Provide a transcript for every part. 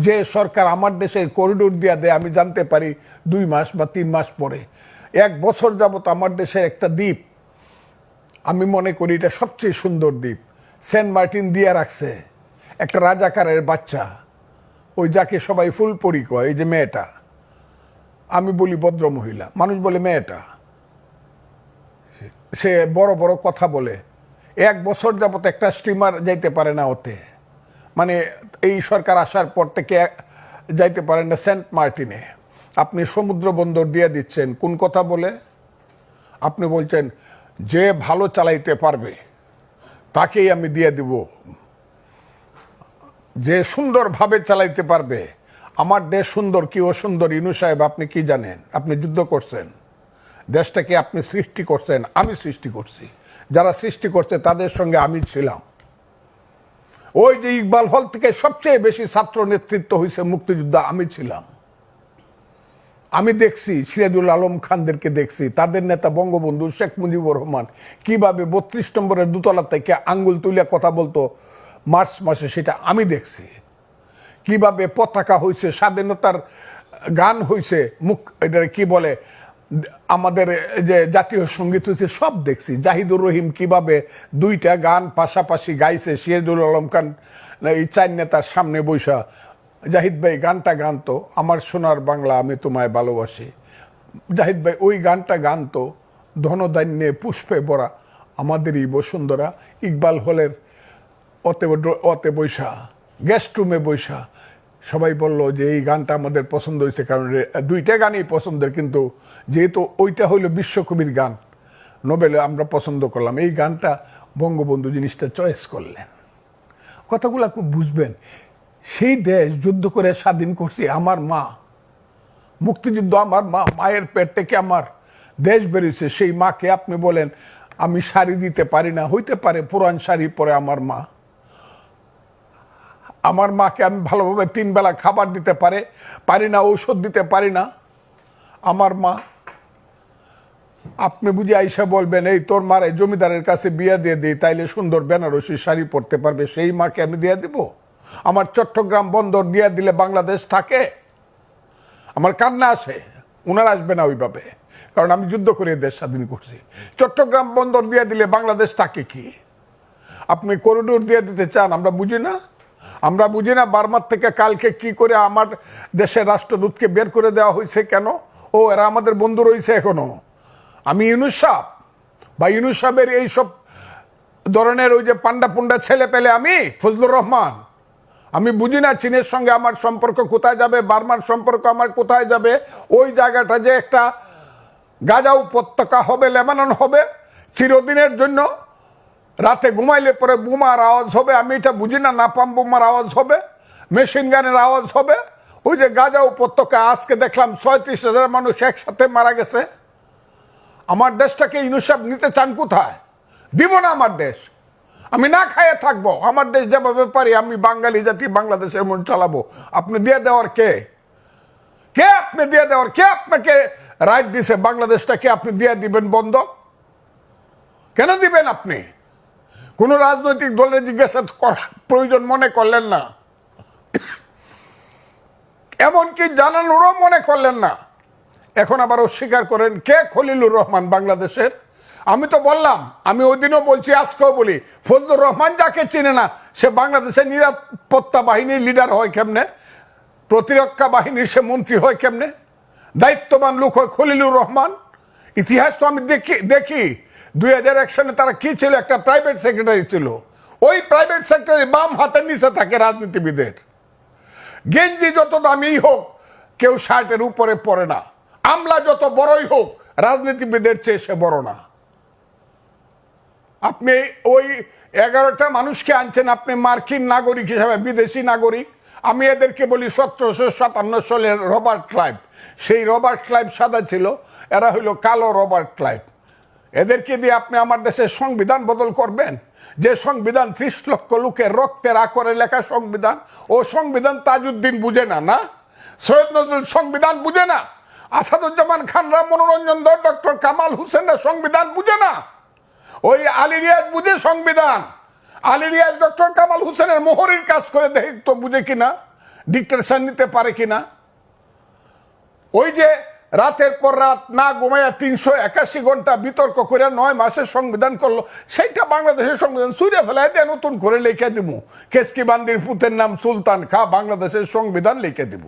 যে সরকার আমার দেশের করিডোর দিয়া দেয় আমি জানতে পারি 2 মাস বা 3 মাস পরে। 1 বছর যাবত আমার দেশের একটা দ্বীপ, আমি মনে করি এটা সবচেয়ে সুন্দর দ্বীপ, সেন্ট মার্টিন দিয়ে রাখছে একটা রাজাকারের বাচ্চা, ওই যাকে সবাই ফুলপরি কয়, এই যে মেয়েটা, আমি বলি ভদ্র মহিলা, মানুষ বলে মেয়েটা, সে বড় বড় কথা বলে। 1 বছর যাবত একটা স্টিমার যাইতে পারে না ওতে, মানে এই সরকার আসার পর থেকে যাইতে পারেন না সেন্ট মার্টিনে। আপনি সমুদ্র বন্দর দিয়ে দিচ্ছেন কোন কথা বলে? আপনি বলছেন যে ভালো চালাইতে পারবে তাকেই আমি দিয়ে দিব, যে সুন্দরভাবে চালাইতে পারবে। আমার দেশ সুন্দর কি অসুন্দর ইউনূস সাহেব আপনি কি জানেন? আপনি যুদ্ধ করছেন, দেশটাকে আপনি সৃষ্টি করছেন, আমি সৃষ্টি করছি, যারা সৃষ্টি করছে তাদের সঙ্গে আমি ছিলাম। ওই যে ইকবাল হল থেকে সবচেয়ে বেশি ছাত্র নেতৃত্ব হয়েছে মুক্তিযুদ্ধ, আমি ছিলাম। আমি দেখছি সিরাজুল আলম খানদেরকে দেখছি, তাদের নেতা বঙ্গবন্ধু শেখ মুজিবুর রহমান কিভাবে 32 নম্বরের দোতলা থেকে আঙ্গুল তুলে কথা বলতো মার্চ মাসে, সেটা আমি দেখছি। কিভাবে পতাকা হয়েছে, স্বাধীনতার গান হয়েছে, এটা কি বলে আমাদের যে জাতীয় সঙ্গীত হয়েছে, সব দেখছি। জাহিদুর রহিম কিভাবে 2টা গান পাশাপাশি গাইছে, সিরাজুল আলম খান এই 4 নেতার সামনে বৈশা জাহিদ ভাই গানটা গানতো, আমার সোনার বাংলা আমি তোমায় ভালোবাসি। জাহিদ ভাই ওই গানটা গানতো, ধনধান্যে পুষ্পে ভরা আমাদেরই বসুন্ধরা। ইকবাল হলের অতে বৈশা, গেস্ট রুমে বৈশা সবাই বলল যে এই গানটা আমাদের পছন্দ হয়েছে, কারণ 2টা গানই পছন্দের, কিন্তু যেহেতু ওইটা হইলো বিশ্বকবির গান, নোবেলে আমরা পছন্দ করলাম, এই গানটা বঙ্গবন্ধু জিনিসটা চয়েস করলেন। কথাগুলো খুব বুঝবেন। সেই দেশ যুদ্ধ করে স্বাধীন করছি আমার মা, মুক্তিযুদ্ধ আমার মা, মায়ের পেট থেকে আমার দেশ বেরিয়েছে। সেই মাকে আপনি বলেন আমি শাড়ি দিতে পারি না, হইতে পারে পুরান শাড়ি পরে আমার মাকে আমি ভালোভাবে 3 বেলা খাবার দিতে পারি না, ঔষধ দিতে পারি না আমার মা। আপনি বুঝি আইসা বলবেন এই তোর মারে জমিদারের কাছে বিয়ে দিয়ে দিই, তাইলে সুন্দর বেনারসি শাড়ি পরতে পারবে, সেই মাকে আমি দিয়ে দিব? আমার চট্টগ্রাম বন্দর দিয়ে দিলে বাংলাদেশ থাকে? আমার কান্না আসে, উনার আসবে না ওইভাবে, কারণ আমি যুদ্ধ করে দেশ স্বাধীন করছি। চট্টগ্রাম বন্দর দিয়ে দিলে বাংলাদেশ থাকে কি? আপনি করিডোর দিয়ে দিতে চান, আমরা বুঝি না? আমরা বুঝি না বার্মার থেকে কালকে কি করে আমার দেশের রাষ্ট্রদূতকে বের করে দেওয়া হয়েছে কেন? ও এরা আমাদের বন্ধু রয়েছে এখনো। আমি ইউনূস সাহেব বা ইউনূস সাহেবের এইসব ধরনের ওই যে পান্ডা পুন্ডা ছেলে পেলে, আমি ফজলুর রহমান, আমি বুঝি না চীনের সঙ্গে আমার সম্পর্ক কোথায় যাবে, বার্মার সম্পর্ক আমার কোথায় যাবে। ওই জায়গাটা যে একটা গাজা উপত্যকা হবে, লেবানন হবে চিরদিনের জন্য, রাতে ঘুমাইলে পরে বোমার আওয়াজ হবে, আমি এটা বুঝি না, নাপাম বোমার আওয়াজ হবে, মেশিন গানের আওয়াজ হবে। ওই যে গাজা উপত্যকা আজকে দেখলাম 36,000 মানুষ একসাথে মারা গেছে। আমার দেশটাকে ইউনূস সাহেব নিতে চান কোথায়? দিব না আমার দেশ, আমি না খাইয়ে থাকবো। আমার দেশ যেভাবে পারি আমি বাঙালি জাতি বাংলাদেশের মন চালাবো। আপনি দিয়ে দেওয়ার কে? আপনি দিয়ে দেওয়ার কে? আপনাকে রাইট দিছে বাংলাদেশটাকে আপনি দিয়ে দিবেন বন্ধক? কেন দিবেন আপনি? কোন রাজনৈতিক দলের জিজ্ঞাসা করার প্রয়োজন মনে করলেন না, এমনকি জানানোরও মনে করলেন না। এখন আবার অস্বীকার করেন। কে খলিলুর রহমান বাংলাদেশের? আমি তো বললাম, আমি ওই দিনও বলছি, আজকেও বলি, ফজলুর রহমান যাকে চিনে না সে বাংলাদেশের নিরাপত্তা বাহিনীর লিডার হয় কেমনে? প্রতিরক্ষা বাহিনীর সে মন্ত্রী হয় কেমনে? দায়িত্ববান লোক হয় খলিলুর রহমান। ইতিহাস তো আমি দেখি 2001 সালে তারা কি ছিল, একটা প্রাইভেট সেক্রেটারি ছিল। ওই প্রাইভেট সেক্রেটারি বাম হাতের নিচে থাকে রাজনীতিবিদের। গেঞ্জি যত দামি হোক কেউ শার্টের উপরে পরে না, আমলা যত বড়ই হোক রাজনীতিবিদের চেয়ে সে বড় না। আপনি ওই 11টা মানুষকে আনছেন আপনি মার্কিন নাগরিক হিসাবে, বিদেশি নাগরিক। আমি এদেরকে বলি 1757 সালের রবার্ট ক্লাইভ। সেই রবার্ট ক্লাইভ সাদা ছিল, এরা হইল কালো রবার্ট ক্লাইভ। এদেরকে দিয়ে আপনি আমার দেশের সংবিধান বদল করবেন? যে সংবিধান 30 লক্ষ লোকের রক্তের আকরে লেখা সংবিধান, ও সংবিধান তাজউদ্দিন বুঝে না, না সৈয়দ নজরুল সংবিধান বুঝে না, আসাদুজ্জামান খানরা, মনোরঞ্জন দত্ত, ডক্টর কামাল হোসেনরা সংবিধান বুঝে না। ওই আলী রিয়াজ বুঝে সংবিধান। আলী রিয়াজ ডক্টর কামাল হোসেনের মোহরের কাজ করে দেখতো বুঝে কিনা। ডিক্টেশন নিতে পারে কিনা? ওই যে রাতের পর রাত না ঘুমাইয়া 381 ঘন্টা বিতর্ক করে 9 মাসের সংবিধান করলো, সেইটা বাংলাদেশের সংবিধান চুরে ফেলায় দিয়ে নতুন করে লিখে দিব। কেসকি বান্দির পুতের নাম সুলতান খা, বাংলাদেশের সংবিধান লিখে দিব।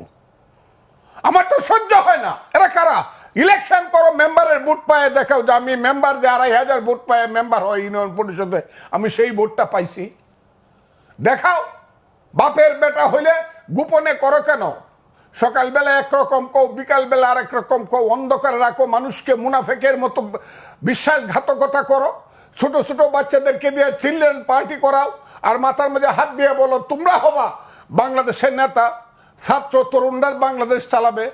আমার তো সহ্য হয় না। এরা কারা? ইলেকশন করো, মেম্বারের ভোট পায়ে দেখাও যে আমি মেম্বার, যে 2500 ভোট পায়ে মেম্বার হয় ইউনিয়ন পরিষদে, আমি সেই ভোটটা পাইছি, দেখাও। বাপের বেটা হইলে গোপনে করো কেন? সকালবেলা একরকম কও, বিকালবেলা আরেক রকম কও, অন্ধকারে রাখো, মানুষকে মুনাফেকের মতো বিশ্বাসঘাতকতা করো, ছোট ছোট বাচ্চাদেরকে দিয়ে চিলড্রেন পার্টি করাও, আর মাথার মধ্যে হাত দিয়ে বলো তোমরা হবা বাংলাদেশের নেতা। ছাত্র তরুণরা বাংলাদেশ চালাবে।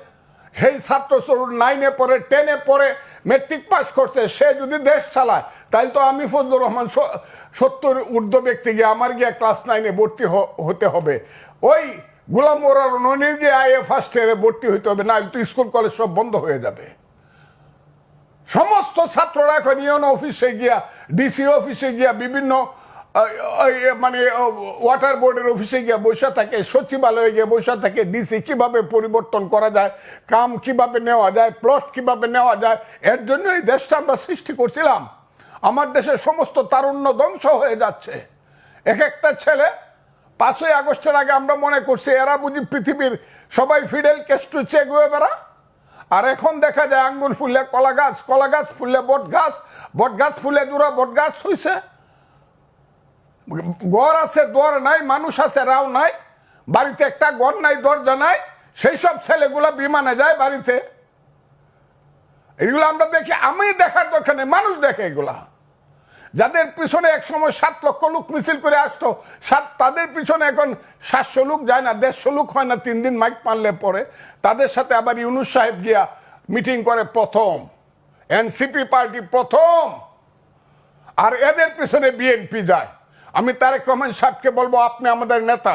সেই ছাত্র তরুণ 9-এ পড়ে, 10-এ পড়ে, মেট্রিক পাস করছে, সে যদি দেশ চালায় তাহলে তো আমি ফজলুর রহমান 70 ঊর্ধ্ব ব্যক্তি গিয়ে আমার গিয়ে ক্লাস 9-এ ভর্তি হতে হবে, ওই গোলাম মোরার ননির গিয়ে আইএ ফার্স্ট ইয়ারে ভর্তি হইতে হবে, না তো স্কুল কলেজ সব বন্ধ হয়ে যাবে। সমস্ত ছাত্ররা এখন ইউনো অফিসে গিয়া, ডিসি অফিসে গিয়া, বিভিন্ন মানে ওয়াটার বোর্ডের অফিসে গিয়ে বসে থাকে, সচিবালয়ে গিয়ে বসে থাকে, ডিসি কিভাবে পরিবর্তন করা যায়, কাম কিভাবে নেওয়া যায়, প্লট কিভাবে নেওয়া যায়। এর জন্য এই দেশটা আমরা সৃষ্টি করছিলাম। আমার দেশের সমস্ত তারুণ্য ধ্বংস হয়ে যাচ্ছে। এক একটা ছেলে 5ই আগস্টের আগে আমরা মনে করছি এরা বুঝি পৃথিবীর সবাই ফিডেল ক্যাস্ট্রো চে গুয়েভারা, আর এখন দেখা যায় আঙ্গুর ফুললে কলা গাছ, কলা গাছ ফুললে বট গাছ, বট গাছ ফুলে দুরা বট গাছ হইছে। ঘর আছে দর নাই, মানুষ আছে রাও নাই, বাড়িতে একটা ঘর নাই, দরজা নাই, সেই সব ছেলেগুলা বিমানে যায় বাড়িতে। এগুলো আমরা দেখি, আমি দেখার দরকার নেই, মানুষ দেখে এগুলা। যাদের পিছনে এক সময় 7 লক্ষ লোক মিছিল করে আসতো, তাদের পিছনে এখন 700 লোক যায় না, 150 লোক হয় না 3 দিন মাইক মারলে পরে। তাদের সাথে আবার ইউনুস সাহেব গিয়া মিটিং করে প্রথম, এনসিপি পার্টি প্রথম, আর এদের পিছনে বিএনপি যায়। আমি তারেক রহমান সাহেবকে বলবো আপনি আমাদের নেতা,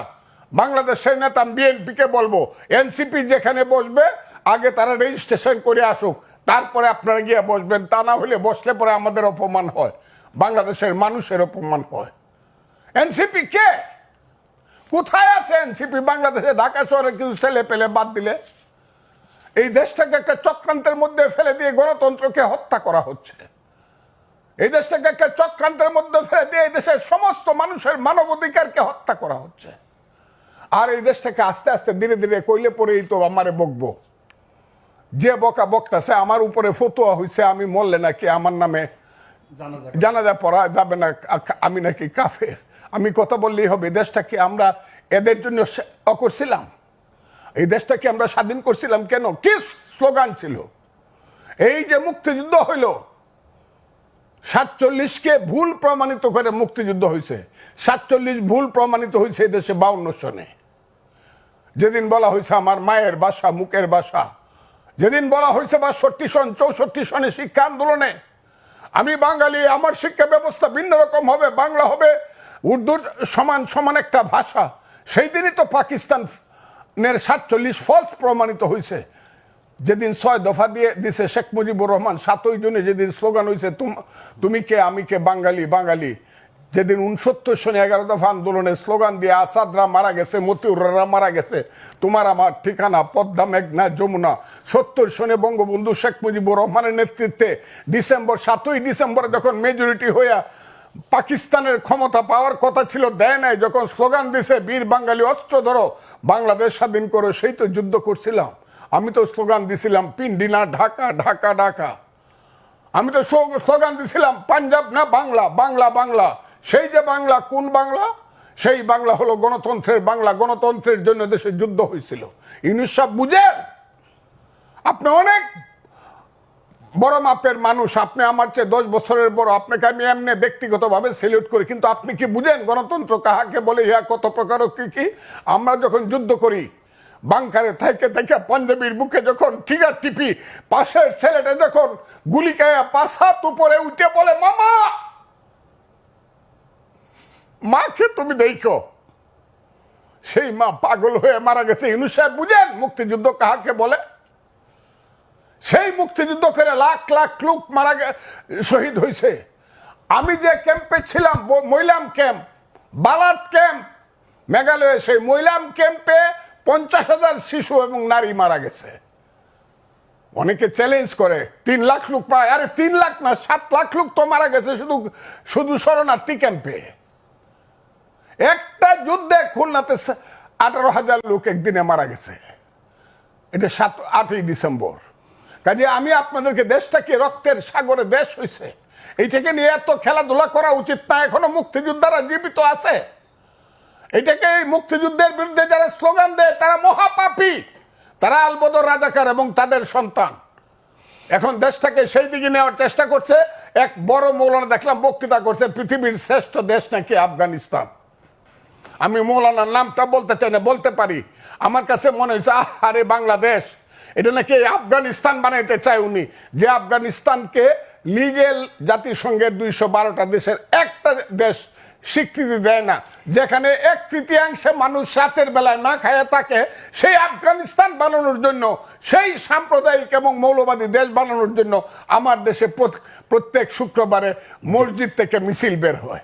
বাংলাদেশের নেতা, বিএনপিকে বলবো এনসিপি যেখানে বসবে আগে তারা রেজিস্ট্রেশন করে আসুক, তারপরে আপনারা গিয়ে বসবেন। তা না হলে বসলে পরে আমাদের অপমান হয়, বাংলাদেশের মানুষের অপমান হয়। এনসিপি কে? কোথায় আছে এনসিপি? বাংলাদেশে ঢাকা শহরে কিছু ছেলে পেলে বাদ দিলে এই দেশটাকে একটা চক্রান্তের মধ্যে ফেলে দিয়ে গণতন্ত্রকে হত্যা করা হচ্ছে। এই দেশটাকে একটা চক্রান্তের মধ্যে ফেলে দিয়ে এই দেশের সমস্ত মানুষের মানবাধিকারকে হত্যা করা হচ্ছে। আর এই দেশটাকে আস্তে আস্তে ধীরে ধীরে কইলে পরেই তো আমারে বকবো, যে বকা বকতাছে আমার উপরে ফতোয়া হয়েছে আমি মরলে নাকি আমার নামে জানাজা পড়া যাবে না, আমি নাকি কাফের। আমি কথা বললেই হবে? দেশটাকে আমরা এদের জন্য করছিলাম? এই দেশটাকে আমরা স্বাধীন করছিলাম কেন? কি স্লোগান ছিল? এই যে মুক্তিযুদ্ধ হইল, 47কে ভুল প্রমাণিত করে মুক্তিযুদ্ধ হয়েছে। 47 ভুল প্রমাণিত হয়েছে এই দেশে 52 সনে। যেদিন বলা হয়েছে আমার মায়ের ভাষা, মুখের ভাষা, যেদিন বলা হয়েছে 62 সন, 64 সনে শিক্ষা আন্দোলনে আমি বাঙালি, আমার শিক্ষা ব্যবস্থা ভিন্ন রকম হবে, বাংলা হবে উর্দুর সমান সমান একটা ভাষা, সেই দিনই তো পাকিস্তানের 47 ফলস প্রমাণিত হয়েছে। যেদিন 6 দফা দিয়ে দিছে শেখ মুজিবুর রহমান, 7ই জুনে যেদিন স্লোগান হয়েছে তুমি কে আমি কে বাঙালি বাঙালি, যেদিন 69 সনে 11 দফা আন্দোলনের স্লোগান দিয়ে আসাদরা মারা গেছে, মতিউররা মারা গেছে, তোমার আমার ঠিকানা পদ্মা মেঘনা যমুনা, 70 সনে বঙ্গবন্ধু শেখ মুজিবুর রহমানের নেতৃত্বে 7ই ডিসেম্বর যখন মেজরিটি হইয়া পাকিস্তানের ক্ষমতা পাওয়ার কথা ছিল, দেয় নাই, যখন স্লোগান দিছে বীর বাঙালি অস্ত্র ধরো বাংলাদেশ স্বাধীন করো, সেই তো যুদ্ধ করছিলাম। আমি তো স্লোগান দিছিলাম পিন্ডি না ঢাকা, ঢাকা ঢাকা। আমি তো স্লোগান দিছিলাম পাঞ্জাব না বাংলা, বাংলা বাংলা। সেই যে বাংলা, কোন বাংলা? সেই বাংলা হলো গণতন্ত্রের বাংলা। গণতন্ত্রের জন্য দেশে যুদ্ধ হয়েছিল। ইউনুস সাহেব বুঝেন, আপনি অনেক বড় মাপের মানুষ, আপনি আমার চেয়ে 10 বছরের বড়, আপনাকে আমি এমনি ব্যক্তিগতভাবে সেলিউট করি, কিন্তু আপনি কি বুঝেন গণতন্ত্র কাহাকে বলে, ইহা কত প্রকার কি কি? আমরা যখন যুদ্ধ করি বাংকারে থেকে থেকে পাঞ্জাবির বুকে যখন ঠিকার টিপি, পাশের ছেলেটা যখন গুলি খায়া 5 হাত উপরে উঠে বলে মামা, মাকে তুমি দেখো, সেই মা পাগল হয়ে মারা গেছে। ইউনুস সাহেব বুঝেন মুক্তিযুদ্ধ কাহাকে বলে? সেই মুক্তিযুদ্ধ করে লাখ লাখ লোক শহীদ হয়েছে। আমি যে ক্যাম্পে ছিলাম, মইলাম ক্যাম্প, বালাট ক্যাম্প, মেঘালয়ে, সেই মইলাম ক্যাম্পে 50,000 শিশু এবং নারী মারা গেছে। অনেকে চ্যালেঞ্জ করে 3 লাখ লোক পায়, আরে 3 লাখ না 7 লাখ লোক তো মারা গেছে শুধু শুধু শরণার্থী ক্যাম্পে। একটা যুদ্ধে খুলনাতে 18,000 লোক একদিনে মারা গেছে, এটা 8ই ডিসেম্বর। কাজে আমি আপনাদেরকে, দেশটাকে রক্তের সাগরে দেশ হয়েছে, এইটাকে নিয়ে এত খেলাধুলা করা উচিত না। এখনো মুক্তিযোদ্ধারা জীবিত আছে, এটাকে এই মুক্তিযুদ্ধের বিরুদ্ধে যারা স্লোগান দেয় তারা মহাপাপী, তারা আলবদর রাজাকার এবং তাদের সন্তান। এখন দেশটাকে সেই দিকে নেওয়ার চেষ্টা করছে। এক বড় মৌলানা দেখলাম বক্তৃতা করছে, পৃথিবীর শ্রেষ্ঠ দেশ নাকি আফগানিস্তান। আমি মৌলানার নামটা বলতে চাই না, বলতে পারি। আমার কাছে মনে হয়েছে আরে বাংলাদেশ এটা নাকি আফগানিস্তান বানাইতে চায় উনি, যে আফগানিস্তানকে লিগেল জাতিসংঘের 212টা দেশের একটা দেশ স্বীকৃতি দেয় না, যেখানে 1/3 মানুষ রাতের বেলায় না খায় থাকে। সেই আফগানিস্তান বানানোর জন্য, সেই সাম্প্রদায়িক এবং মৌলবাদী দেশ বানানোর জন্য আমার দেশে প্রত্যেক শুক্রবারে মসজিদ থেকে মিছিল বের হয়।